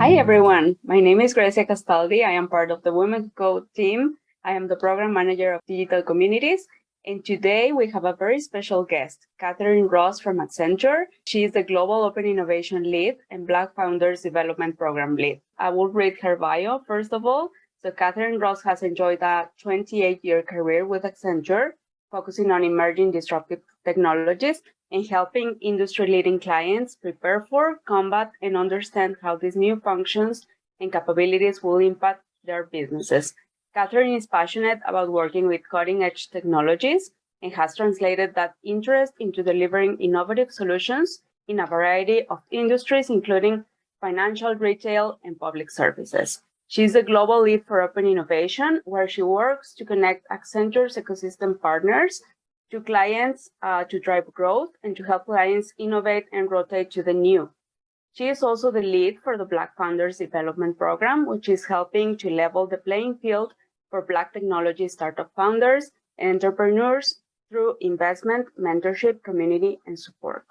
Hi everyone, my name is Grecia Castaldi. I am part of the Women Code team. I am the program manager of digital communities. And today we have a very special guest, Kathryn Ross from Accenture. She is the Global Open Innovation Lead and Black Founders Development Program Lead. I will read her bio first of all. So Kathryn Ross has enjoyed a 28-year career with Accenture, focusing on emerging disruptive technologies and helping industry-leading clients prepare for, combat, and understand how these new functions and capabilities will impact their businesses. Kathryn is passionate about working with cutting-edge technologies and has translated that interest into delivering innovative solutions in a variety of industries, including financial, retail, and public services. She's the global lead for open innovation, where she works to connect Accenture's ecosystem partners to clients to drive growth and to help clients innovate and rotate to the new. She is also the lead for the Black Founders Development Program, which is helping to level the playing field for Black technology startup founders and entrepreneurs through investment, mentorship, community, and support.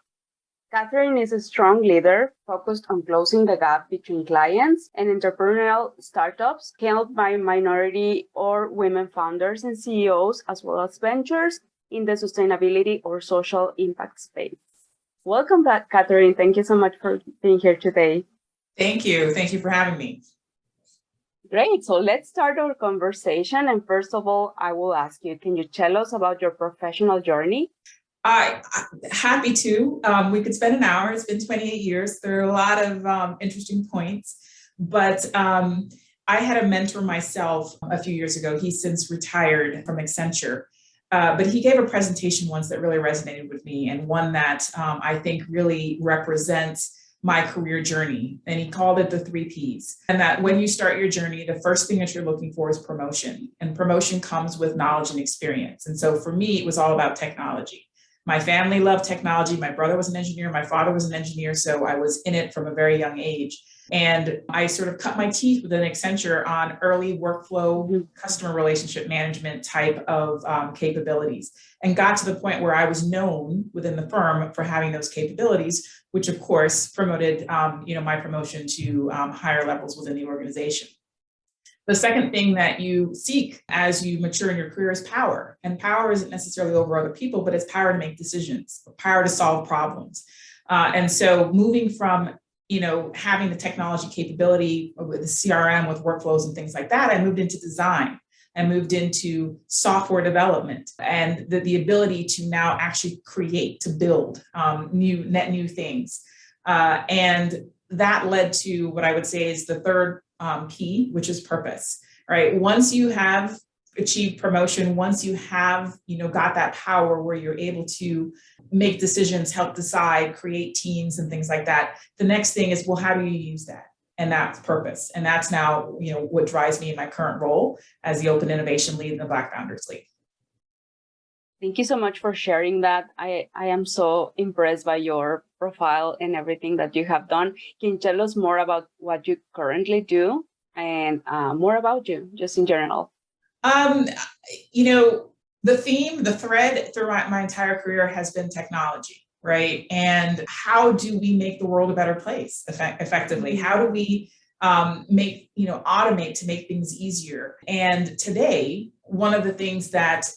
Kathryn is a strong leader focused on closing the gap between clients and entrepreneurial startups held by minority or women founders and CEOs, as well as ventures in the sustainability or social impact space. Welcome back, Kathryn. Thank you so much for being here today. Thank you. Thank you for having me. Great. So let's start our conversation. And first of all, I will ask you, can you tell us about your professional journey? Happy to. We could spend an hour. It's been 28 years. There are a lot of interesting points, but I had a mentor myself a few years ago. He's since retired from Accenture. But he gave a presentation once that really resonated with me, and one that I think really represents my career journey. And he called it the 3 Ps. And that when you start your journey, the first thing that you're looking for is promotion. And promotion comes with knowledge and experience. And so for me, it was all about technology. My family loved technology. My brother was an engineer. My father was an engineer. So I was in it from a very young age. And I sort of cut my teeth within Accenture on early workflow, customer relationship management type of capabilities, and got to the point where I was known within the firm for having those capabilities, which of course promoted my promotion to higher levels within the organization. The second thing that you seek as you mature in your career is power. And power isn't necessarily over other people, but it's power to make decisions, power to solve problems. And so moving from having the technology capability with the CRM, with workflows and things like that, I moved into design. I moved into software development and the ability to now actually create, to build net new things. And that led to what I would say is the third P, which is purpose, right? Once you have achieved promotion, once you have, got that power where you're able to make decisions, help decide, create teams and things like that, the next thing is, well, how do you use that? And that's purpose. And that's now, what drives me in my current role as the Open Innovation Lead and the Black Founders Lead. Thank you so much for sharing that. I am so impressed by your profile and everything that you have done. Can you tell us more about what you currently do and more about you, just in general? The theme, the thread through my entire career has been technology, right? And how do we make the world a better place effectively? How do we automate to make things easier? And today, one of the things that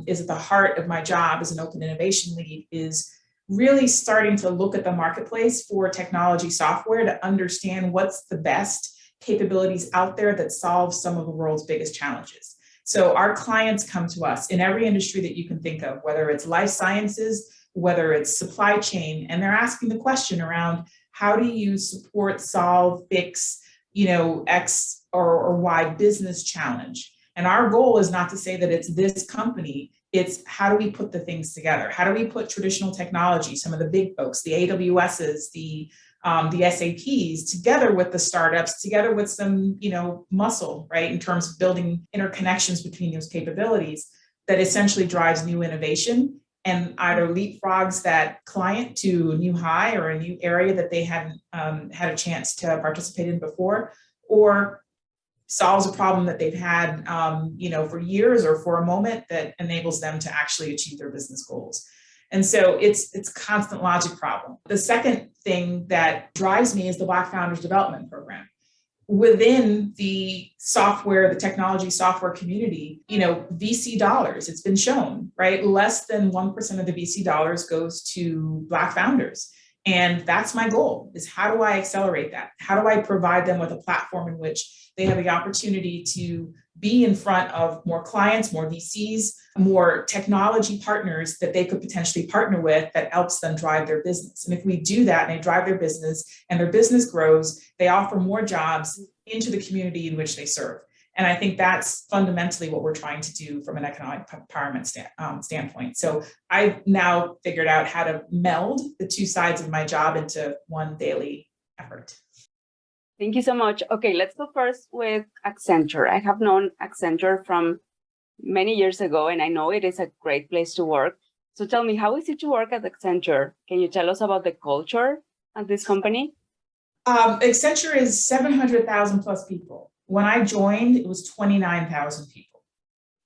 is at the heart of my job as an open innovation lead is really starting to look at the marketplace for technology software to understand what's the best capabilities out there that solve some of the world's biggest challenges. So our clients come to us in every industry that you can think of, whether it's life sciences, whether it's supply chain, and they're asking the question around how do you support, solve, fix, X or Y business challenge. And our goal is not to say that it's this company, it's how do we put the things together? How do we put traditional technology, some of the big folks, the AWSs, the SAPs, together with the startups, together with some, muscle, right, in terms of building interconnections between those capabilities that essentially drives new innovation and either leapfrogs that client to a new high or a new area that they hadn't had a chance to participate in before, or solves a problem that they've had, for years or for a moment that enables them to actually achieve their business goals. And so it's a constant logic problem. The second thing that drives me is the Black Founders Development Program. within the technology software community, VC dollars, it's been shown, right? Less than 1% of the VC dollars goes to Black founders. And that's my goal, is how do I accelerate that? How do I provide them with a platform in which they have the opportunity to be in front of more clients, more VCs, more technology partners that they could potentially partner with that helps them drive their business. And if we do that and they drive their business and their business grows, they offer more jobs into the community in which they serve. And I think that's fundamentally what we're trying to do from an economic empowerment standpoint. So I've now figured out how to meld the two sides of my job into one daily effort. Thank you so much. Okay, let's go first with Accenture. I have known Accenture from many years ago, and I know it is a great place to work. So tell me, how is it to work at Accenture? Can you tell us about the culture at this company? Accenture is 700,000 plus people. When I joined, it was 29,000 people,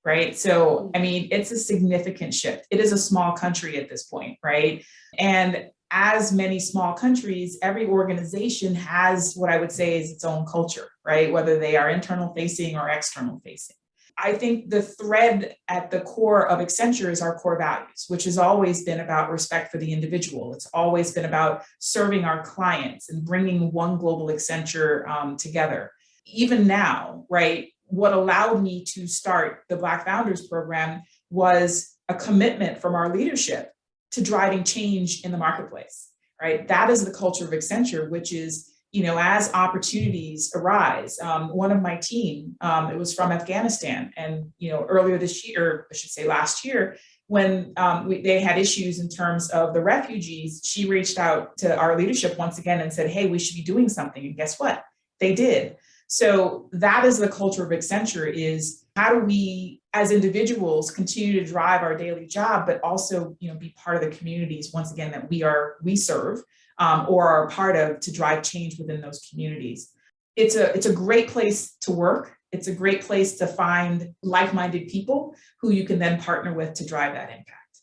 right? So, I mean, it's a significant shift. It is a small country at this point, right? And as many small countries, every organization has what I would say is its own culture, right? Whether they are internal facing or external facing. I think the thread at the core of Accenture is our core values, which has always been about respect for the individual. It's always been about serving our clients and bringing one global Accenture together. Even now, right, what allowed me to start the Black Founders Program was a commitment from our leadership to driving change in the marketplace, right? That is the culture of Accenture, which is, as opportunities arise. One of my team, it was from Afghanistan, and, earlier this year, or I should say last year, when they had issues in terms of the refugees, she reached out to our leadership once again and said, hey, we should be doing something. And guess what? They did. So that is the culture of Accenture, is how do we as individuals continue to drive our daily job, but also, be part of the communities, once again, that we serve or are a part of, to drive change within those communities. It's a great place to work. It's a great place to find like-minded people who you can then partner with to drive that impact.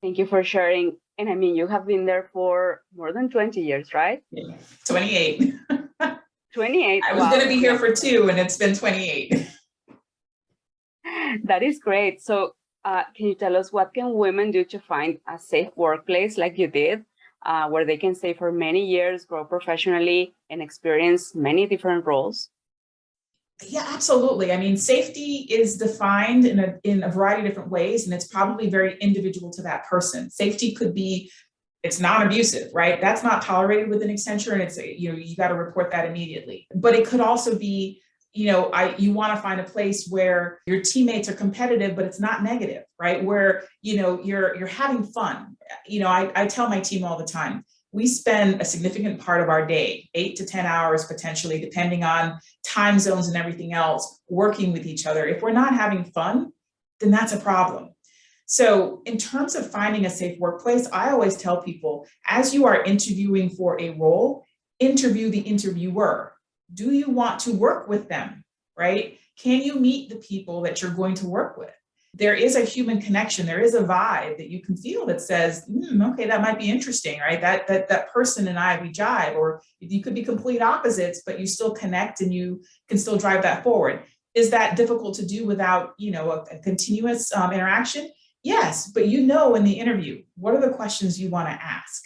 Thank you for sharing. And I mean, you have been there for more than 20 years, right? Yeah, 28. 28. I was going to be here for 2, and it's been 28. That is great. So can you tell us, what can women do to find a safe workplace like you did, where they can stay for many years, grow professionally, and experience many different roles? Yeah, absolutely. I mean, safety is defined in a variety of different ways, and it's probably very individual to that person. Safety could be, it's non-abusive, right? That's not tolerated within Accenture, and it's, you got to report that immediately. But it could also be, you want to find a place where your teammates are competitive, but it's not negative, right? Where, you're having fun. I tell my team all the time, we spend a significant part of our day, 8 to 10 hours potentially, depending on time zones and everything else, working with each other. If we're not having fun, then that's a problem. So in terms of finding a safe workplace, I always tell people, as you are interviewing for a role, interview the interviewer. Do you want to work with them, right? Can you meet the people that you're going to work with? There is a human connection. There is a vibe that you can feel that says, okay, that might be interesting, right? That person and I, we jive. Or you could be complete opposites, but you still connect and you can still drive that forward. Is that difficult to do without, a continuous interaction? Yes, but in the interview, what are the questions you want to ask?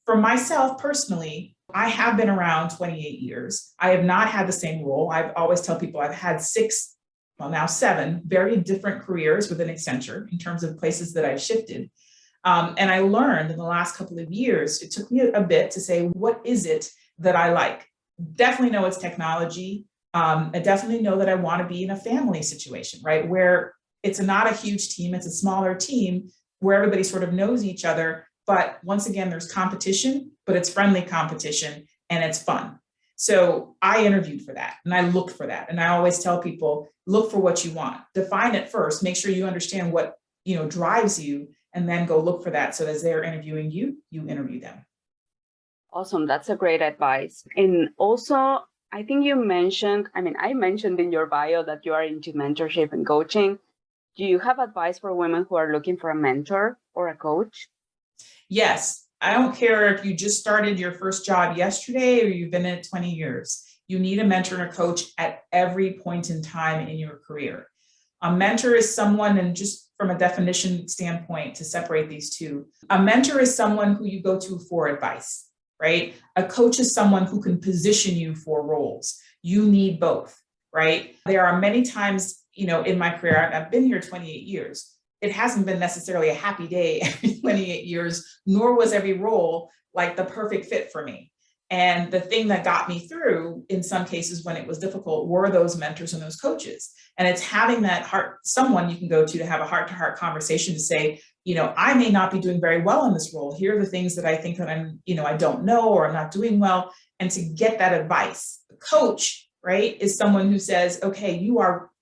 For myself personally, I have been around 28 years. I have not had the same role. I always tell people I've had 7 very different careers within Accenture in terms of places that I've shifted. And I learned in the last couple of years, it took me a bit to say, what is it that I like? Definitely know it's technology. I definitely know that I want to be in a family situation, right? Where it's not a huge team, it's a smaller team where everybody sort of knows each other. But once again, there's competition, but it's friendly competition and it's fun. So I interviewed for that and I looked for that. And I always tell people, look for what you want. Define it first. Make sure you understand what, drives you, and then go look for that. So as they're interviewing you, you interview them. Awesome. That's a great advice. And also, I think I mentioned in your bio that you are into mentorship and coaching. Do you have advice for women who are looking for a mentor or a coach? Yes. I don't care if you just started your first job yesterday or you've been in it 20 years. You need a mentor and a coach at every point in time in your career. A mentor is someone, and just from a definition standpoint to separate these two, a mentor is someone who you go to for advice, right? A coach is someone who can position you for roles. You need both, right? There are many times, in my career, I've been here 28 years. It hasn't been necessarily a happy day every 28 years, nor was every role like the perfect fit for me. And the thing that got me through in some cases when it was difficult were those mentors and those coaches. And it's having that someone you can go to have a heart-to-heart conversation to say, I may not be doing very well in this role. Here are the things that I think that I don't know, or I'm not doing well. And to get that advice. The coach, right, is someone who says, okay,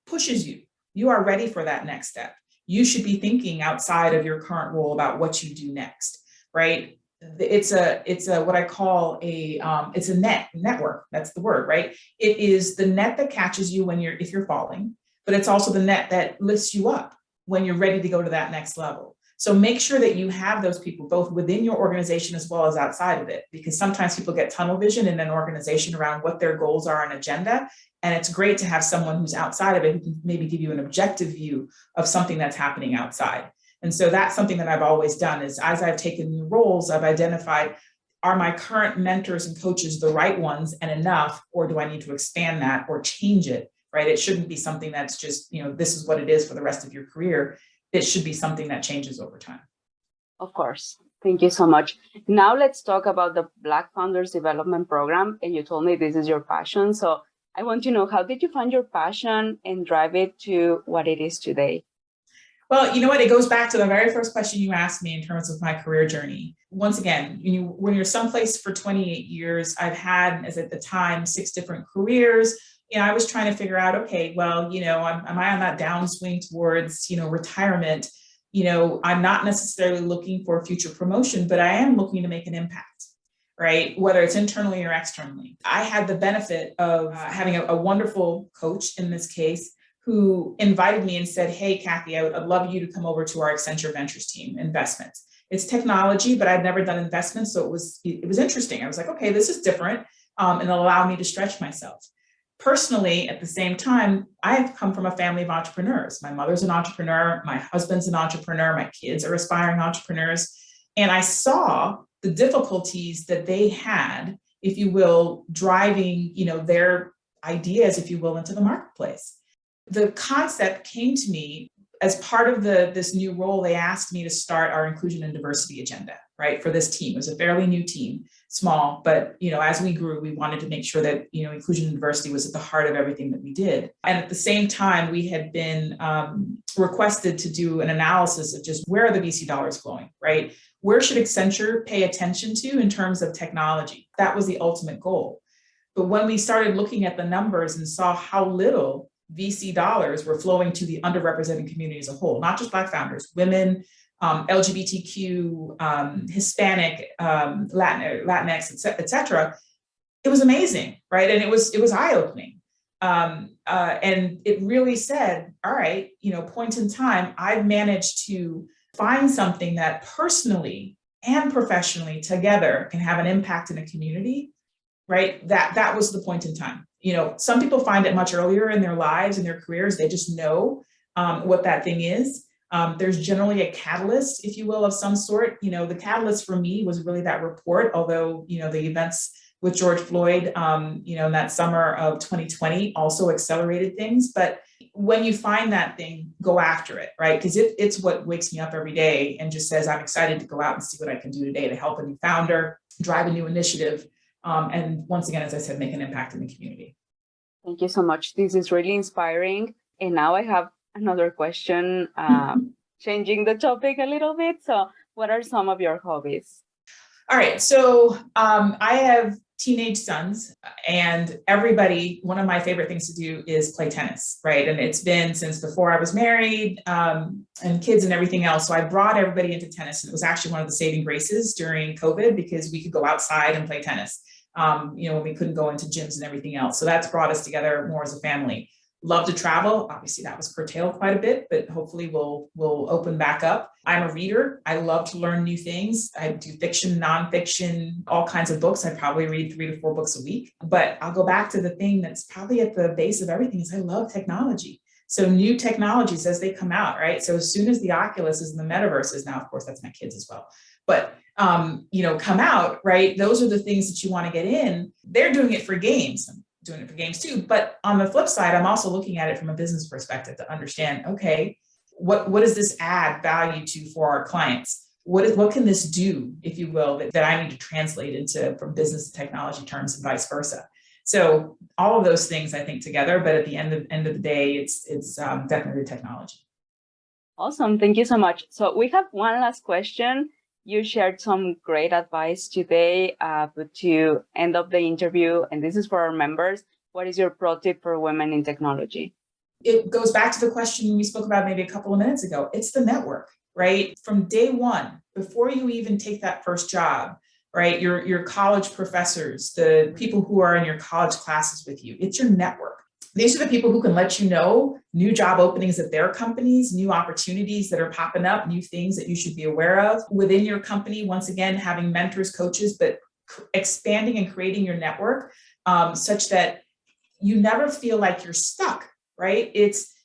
pushes you. You are ready for that next step. You should be thinking outside of your current role about what you do next, right? It's a what I call it's a network. That's the word, right? It is the net that catches you if you're falling, but it's also the net that lifts you up when you're ready to go to that next level. So make sure that you have those people both within your organization as well as outside of it, because sometimes people get tunnel vision in an organization around what their goals are and agenda. And it's great to have someone who's outside of it who can maybe give you an objective view of something that's happening outside. And so that's something that I've always done is as I've taken new roles, I've identified, are my current mentors and coaches the right ones and enough, or do I need to expand that or change it, right? It shouldn't be something that's just, this is what it is for the rest of your career. It should be something that changes over time. Of course. Thank you so much. Now let's talk about the Black Founders Development Program. And you told me this is your passion. So I want to know, how did you find your passion and drive it to what it is today? Well, you know what? It goes back to the very first question you asked me in terms of my career journey. Once again, when you're someplace for 28 years, I've had, as at the time, 6 different careers. I was trying to figure out, okay, well, am I on that downswing towards, retirement? I'm not necessarily looking for future promotion, but I am looking to make an impact, right? Whether it's internally or externally. I had the benefit of having a wonderful coach in this case, who invited me and said, hey, Kathy, I'd love you to come over to our Accenture Ventures team, investments. It's technology, but I'd never done investments. So it was interesting. I was like, okay, this is different. And it'll allow me to stretch myself. Personally, at the same time, I have come from a family of entrepreneurs. My mother's an entrepreneur. My husband's an entrepreneur. My kids are aspiring entrepreneurs. And I saw the difficulties that they had, if you will, driving, their ideas, if you will, into the marketplace. The concept came to me as part of this new role. They asked me to start our inclusion and diversity agenda, right, for this team. It was a fairly new team, small, but as we grew, we wanted to make sure that inclusion and diversity was at the heart of everything that we did. And at the same time, we had been requested to do an analysis of just where are the VC dollars flowing, right? Where should Accenture pay attention to in terms of technology? That was the ultimate goal. But when we started looking at the numbers and saw how little VC dollars were flowing to the underrepresented community as a whole, not just Black founders, women, LGBTQ, Hispanic, Latinx, et cetera. It was amazing, right? And it was eye-opening. And it really said, all right, point in time, I've managed to find something that personally and professionally together can have an impact in a community, right? That was the point in time. Some people find it much earlier in their lives and their careers. They just know what that thing is. There's generally a catalyst, if you will, of some sort. The catalyst for me was really that report, although, the events with George Floyd, in that summer of 2020 also accelerated things. But when you find that thing, go after it, right? Because it's what wakes me up every day and just says, I'm excited to go out and see what I can do today to help a new founder, drive a new initiative. And once again, as I said, make an impact in the community. Thank you so much. This is really inspiring. And now I have another question, changing the topic a little bit. So what are some of your hobbies? All right. So I have teenage sons, and one of my favorite things to do is play tennis, right? And it's been since before I was married, and kids and everything else. So I brought everybody into tennis. And it was actually one of the saving graces during COVID, because we could go outside and play tennis, when we couldn't go into gyms and everything else. So that's brought us together more as a family. Love to travel. Obviously, that was curtailed quite a bit, but hopefully we'll open back up. I'm a reader. I love to learn new things. I do fiction, nonfiction, all kinds of books. I probably read 3 to 4 books a week. But I'll go back to the thing that's probably at the base of everything is I love technology. So new technologies as they come out, right? So as soon as the Oculuses and the metaverses, now, of course, that's my kids as well, but come out, right? Those are the things that you want to get in. They're doing it for games. I'm doing it for games too. But on the flip side, I'm also looking at it from a business perspective to understand, okay, what does this add value to for our clients? What can this do, if you will, that I need to translate into from business to technology terms and vice versa? So all of those things, I think, together, but at the end of the day, it's definitely technology. Awesome. Thank you so much. So we have one last question. You shared some great advice today, but to end up the interview, and this is for our members, what is your pro tip for women in technology? It goes back to the question we spoke about maybe a couple of minutes ago. It's the network, right? From day one, before you even take that first job, right? Your college professors, the people who are in your college classes with you, it's your network. These are the people who can let you know new job openings at their companies, new opportunities that are popping up, new things that you should be aware of within your company. Once again, having mentors, coaches, but expanding and creating your network such that you never feel like you're stuck, right?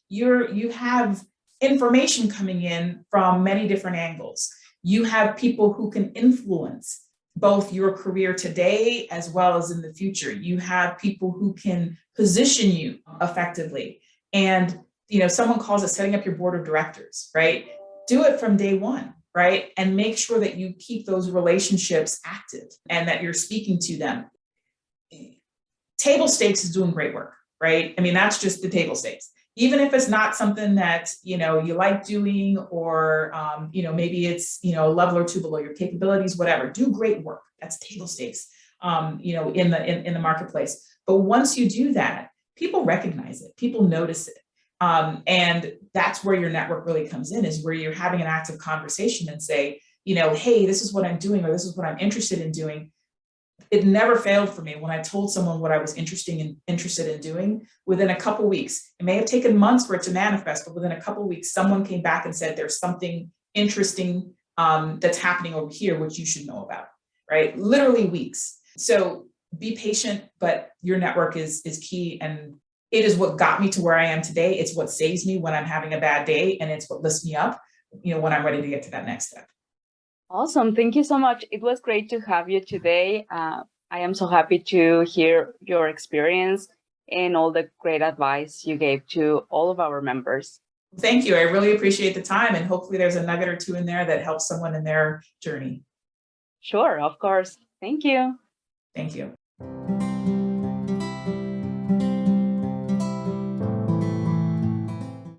You have information coming in from many different angles. You have people who can influence both your career today as well as in the future. You have people who can position you effectively. And, someone calls it setting up your board of directors, right? Do it from day one, right? And make sure that you keep those relationships active and that you're speaking to them. Table stakes is doing great work, right? I mean, that's just the table stakes. Even if it's not something that, you like doing, or, maybe it's, a level or two below your capabilities, whatever, do great work. That's table stakes, in the marketplace. But once you do that, people recognize it, people notice it. And that's where your network really comes in, is where you're having an active conversation and say, hey, this is what I'm doing, or this is what I'm interested in doing. It never failed for me when I told someone what I was interested in doing. Within a couple of weeks, it may have taken months for it to manifest, but within a couple of weeks, someone came back and said, there's something interesting that's happening over here, which you should know about, right? Literally weeks. So be patient, but your network is key. And it is what got me to where I am today. It's what saves me when I'm having a bad day. And it's what lifts me up, when I'm ready to get to that next step. Awesome. Thank you so much. It was great to have you today. I am so happy to hear your experience and all the great advice you gave to all of our members. Thank you. I really appreciate the time, and hopefully there's a nugget or two in there that helps someone in their journey. Sure, of course. Thank you. Thank you.